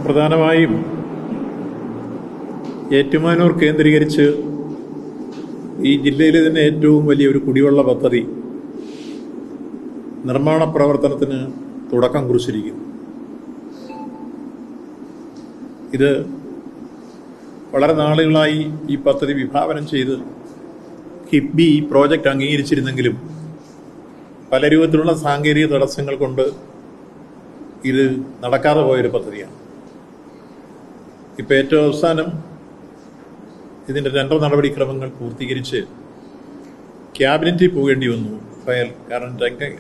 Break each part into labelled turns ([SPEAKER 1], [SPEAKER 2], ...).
[SPEAKER 1] പ്രധാനമായും ഏറ്റുമാനൂർ കേന്ദ്രീകരിച്ച് ഈ ജില്ലയിലെ തന്നെ ഏറ്റവും വലിയൊരു കുടിവെള്ള പദ്ധതി നിർമ്മാണ പ്രവർത്തനത്തിന് തുടക്കം കുറിച്ചിരിക്കുന്നു. ഇത് വളരെ നാളുകളായി ഈ പദ്ധതി വിഭാവനം ചെയ്ത് കിഫ്ബി ഈ പ്രോജക്റ്റ് അംഗീകരിച്ചിരുന്നെങ്കിലും പല രൂപത്തിലുള്ള സാങ്കേതിക തടസ്സങ്ങൾ കൊണ്ട് ഇത് നടക്കാതെ പോയൊരു പദ്ധതിയാണ്. ഇപ്പോൾ ഏറ്റവും അവസാനം ഇതിൻ്റെ ടെൻഡർ നടപടിക്രമങ്ങൾ പൂർത്തീകരിച്ച് ക്യാബിനറ്റിൽ പോകേണ്ടി വന്നു ഫയൽ. കാരണം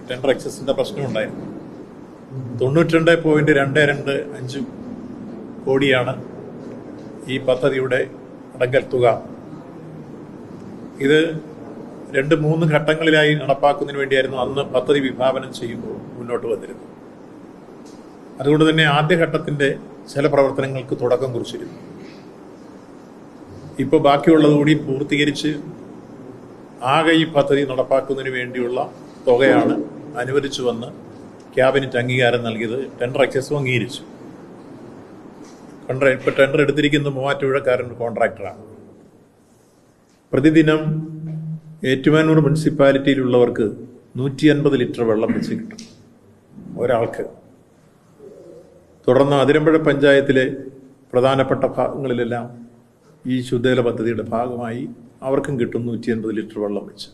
[SPEAKER 1] ടെൻഡർ എക്സസിൻ്റെ പ്രശ്നമുണ്ടായിരുന്നു. 92.225 കോടിയാണ് ഈ പദ്ധതിയുടെ അടങ്കൽ തുക. ഇത് 2-3 ഘട്ടങ്ങളിലായി നടപ്പാക്കുന്നതിന് വേണ്ടിയായിരുന്നു അന്ന് പദ്ധതി വിഭാവനം ചെയ്യുമ്പോൾ മുന്നോട്ട് വന്നിരുന്നത്. അതുകൊണ്ട് തന്നെ ആദ്യഘട്ടത്തിൻ്റെ ചില പ്രവർത്തനങ്ങൾക്ക് തുടക്കം കുറിച്ചിരുന്നു. ഇപ്പോൾ ബാക്കിയുള്ളതുകൂടി പൂർത്തീകരിച്ച് ആകെ ഈ പദ്ധതി നടപ്പാക്കുന്നതിന് വേണ്ടിയുള്ള തുകയാണ് അനുവദിച്ചുവെന്ന് ക്യാബിനറ്റ് അംഗീകാരം നൽകിയത്. ടെൻഡർ എക്സസും അംഗീകരിച്ചു. ഇപ്പോൾ ടെൻഡർ എടുത്തിരിക്കുന്ന മൂവാറ്റുപുഴക്കാരൻ കോൺട്രാക്ടറാണ്. പ്രതിദിനം ഏറ്റുമാനൂർ മുനിസിപ്പാലിറ്റിയിലുള്ളവർക്ക് 150 ലിറ്റർ വെള്ളം വെച്ച് കിട്ടും ഒരാൾക്ക്. തുടർന്ന് അതിരമ്പുഴ പഞ്ചായത്തിലെ പ്രധാനപ്പെട്ട ഭാഗങ്ങളിലെല്ലാം ഈ ശുദ്ധജല പദ്ധതിയുടെ ഭാഗമായി അവർക്കും കിട്ടും 150 ലിറ്റർ വെള്ളം വെച്ച്.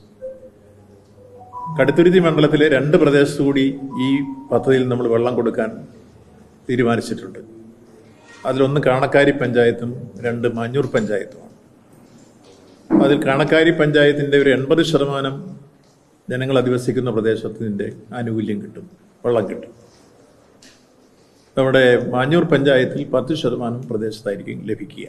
[SPEAKER 1] കടുത്തുരുത്തി മണ്ഡലത്തിലെ 2 പ്രദേശത്തു കൂടി ഈ പദ്ധതിയിൽ നമ്മൾ വെള്ളം കൊടുക്കാൻ തീരുമാനിച്ചിട്ടുണ്ട്. അതിലൊന്ന് കാണക്കാരി പഞ്ചായത്തും 2 മാഞ്ഞൂർ പഞ്ചായത്തുമാണ്. അതിൽ കാണക്കാരി പഞ്ചായത്തിൻ്റെ ഒരു 80% ജനങ്ങൾ അധിവസിക്കുന്ന പ്രദേശത്തിൻ്റെ ആനുകൂല്യം കിട്ടും, വെള്ളം കിട്ടും. നമ്മുടെ മാഞ്ഞൂർ പഞ്ചായത്തിൽ 10% പ്രദേശത്തായിരിക്കും ലഭിക്കുക.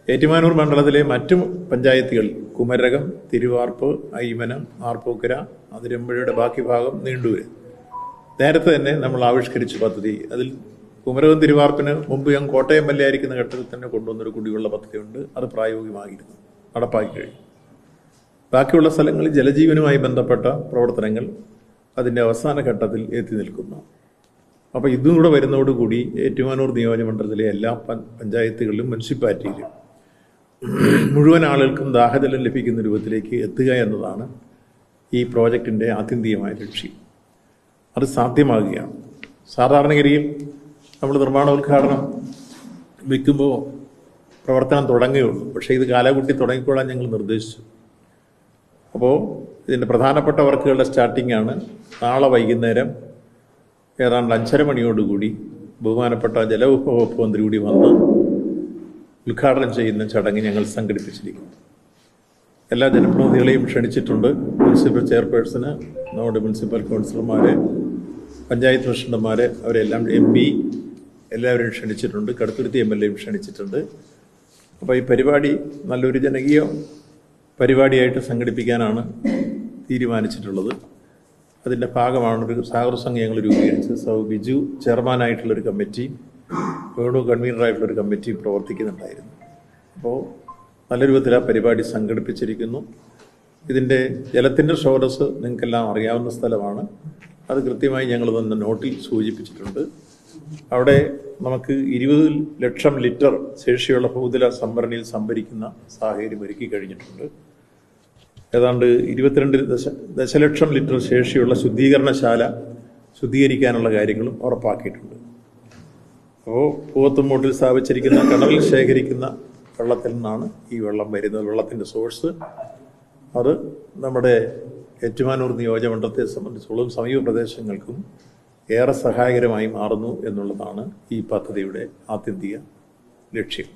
[SPEAKER 1] ഏറ്റുമാനൂർ മണ്ഡലത്തിലെ മറ്റു പഞ്ചായത്തുകൾ കുമരകം, തിരുവാർപ്പ്, അയ്മനം, ആർപ്പൂക്കര, അതിരമ്പുഴയുടെ ബാക്കി ഭാഗം നീണ്ടൂര് നേരത്തെ തന്നെ നമ്മൾ ആവിഷ്കരിച്ച പദ്ധതി. അതിൽ കുമരകം തിരുവാർപ്പിന് മുമ്പ് ഞാൻ കോട്ടയം MLA ആയിരിക്കുന്ന ഘട്ടത്തിൽ തന്നെ കൊണ്ടുവന്നൊരു കുടിവെള്ള പദ്ധതിയുണ്ട്. അത് പ്രായോഗികമായിരുന്നു, നടപ്പാക്കി കഴിഞ്ഞു. ബാക്കിയുള്ള സ്ഥലങ്ങളിൽ ജലജീവനുമായി ബന്ധപ്പെട്ട പ്രവർത്തനങ്ങൾ അതിൻ്റെ അവസാന ഘട്ടത്തിൽ എത്തി നിൽക്കുന്നു. അപ്പോൾ ഇതും കൂടെ വരുന്നതോടുകൂടി ഏറ്റുമാനൂർ നിയോജകമണ്ഡലത്തിലെ എല്ലാ പഞ്ചായത്തുകളിലും മുനിസിപ്പാലിറ്റിയിലും മുഴുവൻ ആളുകൾക്കും ദാഹജലം ലഭിക്കുന്ന രൂപത്തിലേക്ക് എത്തുക എന്നതാണ് ഈ പ്രോജക്റ്റിൻ്റെ ആത്യന്തികമായ ലക്ഷ്യം. അത് സാധ്യമാകുകയാണ്. സാധാരണഗതിയിൽ നമ്മൾ നിർമ്മാണോദ്ഘാടനം വയ്ക്കുമ്പോൾ പ്രവർത്തനം തുടങ്ങുകയുള്ളൂ. പക്ഷേ ഇത് കാലകൂട്ടി തുടങ്ങിക്കോളാൻ ഞങ്ങൾ നിർദ്ദേശിച്ചു. അപ്പോൾ ഇതിൻ്റെ പ്രധാനപ്പെട്ട വർക്കുകളുടെ സ്റ്റാർട്ടിംഗ് ആണ് നാളെ വൈകുന്നേരം ഏതാണ്ട് 5:30 മണിയോടുകൂടി ബഹുമാനപ്പെട്ട ജലവിഭവ വകുപ്പ് മന്ത്രി കൂടി വന്ന് ഉദ്ഘാടനം ചെയ്യുന്ന ചടങ്ങ് ഞങ്ങൾ സംഘടിപ്പിച്ചിരിക്കുന്നു. എല്ലാ ജനപ്രതിനിധികളെയും ക്ഷണിച്ചിട്ടുണ്ട്. മുനിസിപ്പൽ ചെയർപേഴ്സണ്, നമ്മുടെ മുനിസിപ്പൽ കൗൺസിലർമാരെ, പഞ്ചായത്ത് പ്രസിഡന്റുമാരെ, അവരെല്ലാം MP എല്ലാവരെയും ക്ഷണിച്ചിട്ടുണ്ട്. കടുത്തുരുത്തി MLA ക്ഷണിച്ചിട്ടുണ്ട്. അപ്പോൾ ഈ പരിപാടി നല്ലൊരു ജനകീയ പരിപാടിയായിട്ട് സംഘടിപ്പിക്കാനാണ് തീരുമാനിച്ചിട്ടുള്ളത്. അതിൻ്റെ ഭാഗമാണ് ഒരു സഹകൃതസംഘം ഞങ്ങൾ രൂപീകരിച്ച് ബിജു ചെയർമാനായിട്ടുള്ളൊരു കമ്മിറ്റി, വേണു കൺവീനറായിട്ടുള്ളൊരു കമ്മിറ്റി പ്രവർത്തിക്കുന്നുണ്ടായിരുന്നു. അപ്പോൾ നല്ല രൂപത്തിൽ ആ പരിപാടി സംഘടിപ്പിച്ചിരിക്കുന്നു. ഇതിൻ്റെ ജലത്തിൻ്റെ സ്രോതസ് നിങ്ങൾക്കെല്ലാം അറിയാവുന്ന സ്ഥലമാണ്. അത് കൃത്യമായി ഞങ്ങൾ തന്നെ നോട്ടിൽ സൂചിപ്പിച്ചിട്ടുണ്ട്. അവിടെ നമുക്ക് 20 ലക്ഷം ലിറ്റർ ശേഷിയുള്ള ഭൂതല സംഭരണിയിൽ സംഭരിക്കുന്ന സാഹചര്യം ഒരുക്കി കഴിഞ്ഞിട്ടുണ്ട്. ഏതാണ്ട് 22 ദശലക്ഷം ലിറ്റർ ശേഷിയുള്ള ശുദ്ധീകരണശാല ശുദ്ധീകരിക്കാനുള്ള കാര്യങ്ങളും ഉറപ്പാക്കിയിട്ടുണ്ട്. അപ്പോൾ പൂവത്തുംമൂട്ടിൽ സ്ഥാപിച്ചിരിക്കുന്ന കിണറിൽ ശേഖരിക്കുന്ന വെള്ളത്തിൽ നിന്നാണ് ഈ വെള്ളം വരുന്നത്. വെള്ളത്തിൻ്റെ സോഴ്സ് അത് നമ്മുടെ ഏറ്റുമാനൂർ നിയോജകമണ്ഡലത്തെ സംബന്ധിച്ചോളം സമീപ പ്രദേശങ്ങൾക്കും ഏറെ സഹായകരമായി മാറുന്നു എന്നുള്ളതാണ് ഈ പദ്ധതിയുടെ ആത്യന്തിക ലക്ഷ്യം.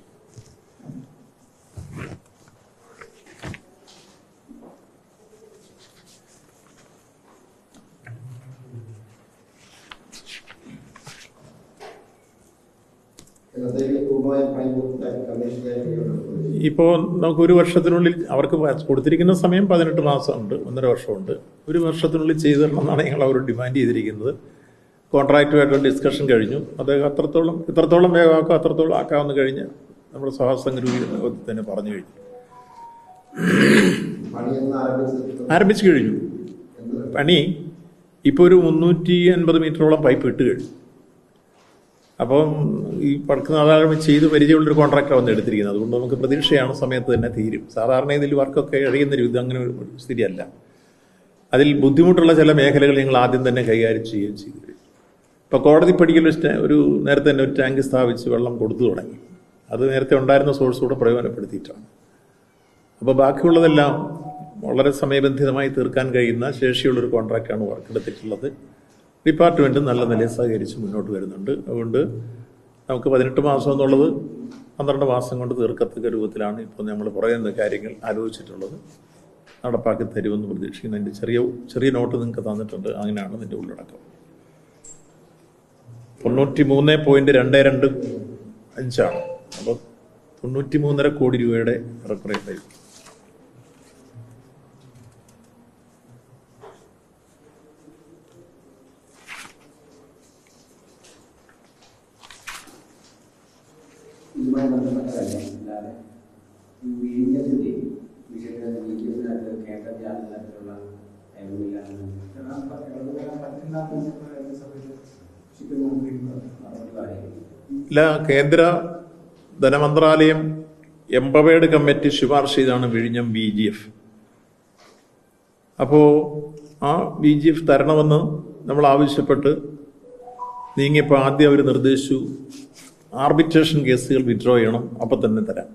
[SPEAKER 1] ഇപ്പോൾ നമുക്ക് 1 വർഷത്തിനുള്ളിൽ അവർക്ക് കൊടുത്തിരിക്കുന്ന സമയം 18 മാസമുണ്ട്, 1.5 വർഷമുണ്ട്. 1 വർഷത്തിനുള്ളിൽ ചെയ്തു തരണം എന്നാണ് ഞങ്ങൾ അവരോട് ഡിമാൻഡ് ചെയ്തിരിക്കുന്നത്. കോൺട്രാക്റ്റുമായിട്ടുള്ള ഡിസ്കഷൻ കഴിഞ്ഞു. അത് ഇത്രത്തോളം വേഗമാക്കാം, അത്രത്തോളം ആക്കാമെന്ന് കഴിഞ്ഞ് നമ്മുടെ സഹസംഘ തന്നെ പറഞ്ഞു കഴിഞ്ഞു. ആരംഭിച്ചു കഴിഞ്ഞു പണി. ഇപ്പോൾ ഒരു 350 മീറ്ററോളം പൈപ്പ് ഇട്ട് കഴിഞ്ഞു. അപ്പം ഈ പടക്കുനാഥാകരം ചെയ്ത് പരിചയമുള്ളൊരു കോൺട്രാക്ടർ വന്ന് എടുത്തിരിക്കുന്നത്. അതുകൊണ്ട് നമുക്ക് പ്രതീക്ഷയാണ് സമയത്ത് തന്നെ തീരും. സാധാരണ ഇതിൽ വർക്കൊക്കെ കഴിയുന്ന ഇത് അങ്ങനെ ഒരു സ്ഥിതിയല്ല. അതിൽ ബുദ്ധിമുട്ടുള്ള ചില മേഖലകൾ ഞങ്ങൾ ആദ്യം തന്നെ കൈകാര്യം ചെയ്യുകയും ചെയ്തു. ഇപ്പോൾ കോടതി പടിക്കൽ ഒരു നേരത്തെ തന്നെ ഒരു ടാങ്ക് സ്ഥാപിച്ച് വെള്ളം കൊടുത്തു തുടങ്ങി. അത് നേരത്തെ ഉണ്ടായിരുന്ന സോഴ്സ് കൂടെ പ്രയോജനപ്പെടുത്തിയിട്ടാണ്. അപ്പോൾ ബാക്കിയുള്ളതെല്ലാം വളരെ സമയബന്ധിതമായി തീർക്കാൻ കഴിയുന്ന ശേഷിയുള്ളൊരു കോൺട്രാക്റ്റാണ് വർക്ക് എടുത്തിട്ടുള്ളത്. ഡിപ്പാർട്ട്മെൻറ്റ് നല്ല നിലയിൽ സഹകരിച്ച് മുന്നോട്ട് വരുന്നുണ്ട്. അതുകൊണ്ട് നമുക്ക് 18 മാസം എന്നുള്ളത് 12 മാസം കൊണ്ട് തീർക്കത്തക്ക രൂപത്തിലാണ് ഇപ്പോൾ നമ്മൾ പറയുന്ന കാര്യങ്ങൾ ആലോചിച്ചിട്ടുള്ളത്. നടപ്പാക്കി തരുമെന്ന് പ്രതീക്ഷിക്കുന്നു. അതിൻ്റെ ചെറിയ നോട്ട് നിങ്ങൾക്ക് തന്നിട്ടുണ്ട്. അങ്ങനെയാണ് ഇതിൻ്റെ ഉള്ളടക്കം. 93.225 അപ്പോൾ 93.5 കോടി രൂപയുടെ റെക്കറേറ്റായിരിക്കും.
[SPEAKER 2] ഇതുമായി ബന്ധപ്പെട്ടതല്ല, അല്ലാതെ വിഴിഞ്ഞത്തിന്റെ വിഷയത്തിൽ കേന്ദ്ര ജാതിയിലുള്ള
[SPEAKER 1] ഇല്ല, കേന്ദ്ര ധനമന്ത്രാലയം എംപവേർഡ് കമ്മിറ്റി ശുപാർശ ചെയ്താണ് വിഴിഞ്ഞം BGF. അപ്പോൾ ആ BGF തരണമെന്ന് നമ്മൾ ആവശ്യപ്പെട്ട് നീങ്ങിയപ്പോൾ ആദ്യം അവർ നിർദ്ദേശിച്ചു ആർബിട്രേഷൻ കേസുകൾ വിഡ്രോ ചെയ്യണം, അപ്പം തന്നെ തരാം.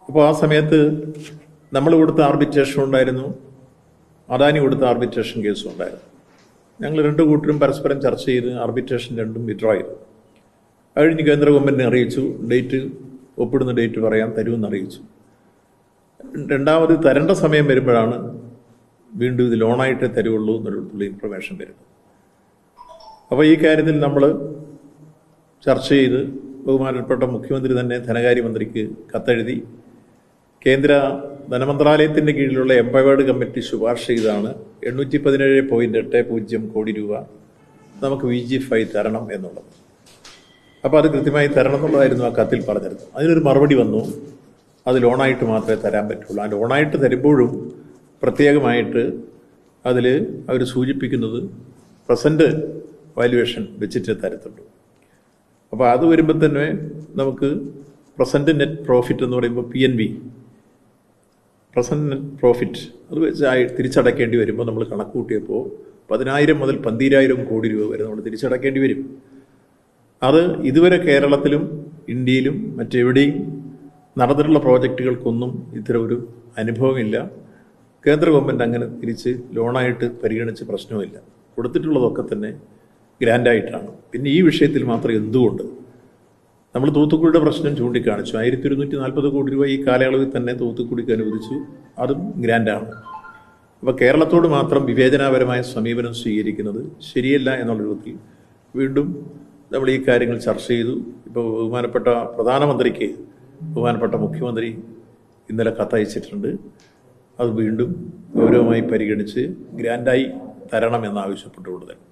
[SPEAKER 1] അപ്പോൾ ആ സമയത്ത് നമ്മൾ കൊടുത്ത ആർബിട്രേഷൻ ഉണ്ടായിരുന്നു, അദാനി കൊടുത്ത ആർബിട്രേഷൻ കേസും ഉണ്ടായിരുന്നു. ഞങ്ങൾ രണ്ടു കൂട്ടരും പരസ്പരം ചർച്ച ചെയ്ത് ആർബിട്രേഷൻ രണ്ടും വിഡ്രോ ചെയ്തു. കഴിഞ്ഞ് കേന്ദ്ര ഗവൺമെൻറ്റിനെ അറിയിച്ചു, ഡേറ്റ് ഒപ്പിടുന്ന ഡേറ്റ് പറയാൻ തരുമെന്ന് അറിയിച്ചു. രണ്ടാമത് തരേണ്ട സമയം വരുമ്പോഴാണ് വീണ്ടും ഇത് ലോണായിട്ടേ തരുള്ളൂ എന്നുള്ള ഇൻഫർമേഷൻ വരുന്നത്. അപ്പോൾ ഈ കാര്യത്തിൽ നമ്മൾ ചർച്ച ചെയ്ത് ബഹുമാനപ്പെട്ട മുഖ്യമന്ത്രി തന്നെ ധനകാര്യമന്ത്രിക്ക് കത്തെഴുതി കേന്ദ്ര ധനമന്ത്രാലയത്തിൻ്റെ കീഴിലുള്ള എംപവേർഡ് കമ്മിറ്റി ശുപാർശ ചെയ്താണ് 817.80 കോടി രൂപ നമുക്ക് BGF ആയി തരണം എന്നുള്ളത്. അപ്പോൾ അത് കൃത്യമായി തരണം എന്നുള്ളതായിരുന്നു ആ കത്തിൽ പറഞ്ഞിരുന്നത്. അതിനൊരു മറുപടി വന്നു, അത് ലോണായിട്ട് മാത്രമേ തരാൻ പറ്റുള്ളൂ. ആ ലോണായിട്ട് തരുമ്പോഴും പ്രത്യേകമായിട്ട് അതിൽ അവർ സൂചിപ്പിക്കുന്നത് പ്രസൻറ്റ് വാല്യുവേഷൻ വെച്ചിട്ട് തരത്തുള്ളൂ. അപ്പോൾ അത് വരുമ്പോൾ തന്നെ നമുക്ക് പ്രസൻറ്റ് നെറ്റ് പ്രോഫിറ്റ് എന്ന് പറയുമ്പോൾ PNB, പ്രസൻറ്റ് നെറ്റ് പ്രോഫിറ്റ്, അത് വെച്ച് തിരിച്ചടക്കേണ്ടി വരുമ്പോൾ നമ്മൾ കണക്ക് കൂട്ടിയപ്പോൾ 10,000 മുതൽ 12,000 കോടി രൂപ വരെ നമ്മൾ തിരിച്ചടക്കേണ്ടി വരും. അത് ഇതുവരെ കേരളത്തിലും ഇന്ത്യയിലും മറ്റെവിടെയും നടന്നിട്ടുള്ള പ്രോജക്റ്റുകൾക്കൊന്നും ഇത്തരം ഒരു അനുഭവമില്ല. കേന്ദ്ര ഗവൺമെൻറ് അങ്ങനെ തിരിച്ച് ലോണായിട്ട് പരിഗണിച്ച് പ്രശ്നമില്ല. കൊടുത്തിട്ടുള്ളതൊക്കെ തന്നെ ഗ്രാൻഡായിട്ടാണ്. പിന്നെ ഈ വിഷയത്തിൽ മാത്രം എന്തുകൊണ്ട് നമ്മൾ തൂത്തുക്കുടിയുടെ പ്രശ്നം ചൂണ്ടിക്കാണിച്ചു. 1,240 കോടി രൂപ ഈ കാലയളവിൽ തന്നെ തൂത്തുക്കുടിക്ക് അനുവദിച്ചു, അതും ഗ്രാൻഡാണ്. അപ്പോൾ കേരളത്തോട് മാത്രം വിവേചനാപരമായ സമീപനം സ്വീകരിക്കുന്നത് ശരിയല്ല എന്നുള്ള രൂപത്തിൽ വീണ്ടും നമ്മൾ ഈ കാര്യങ്ങൾ ചർച്ച ചെയ്തു. ഇപ്പോൾ ബഹുമാനപ്പെട്ട പ്രധാനമന്ത്രിക്ക് ബഹുമാനപ്പെട്ട മുഖ്യമന്ത്രി ഇന്നലെ കത്തയച്ചിട്ടുണ്ട്. അത് വീണ്ടും ഗൗരവമായി പരിഗണിച്ച് ഗ്രാൻഡായി തരണമെന്നാവശ്യപ്പെട്ടുകൊണ്ട് തന്നെ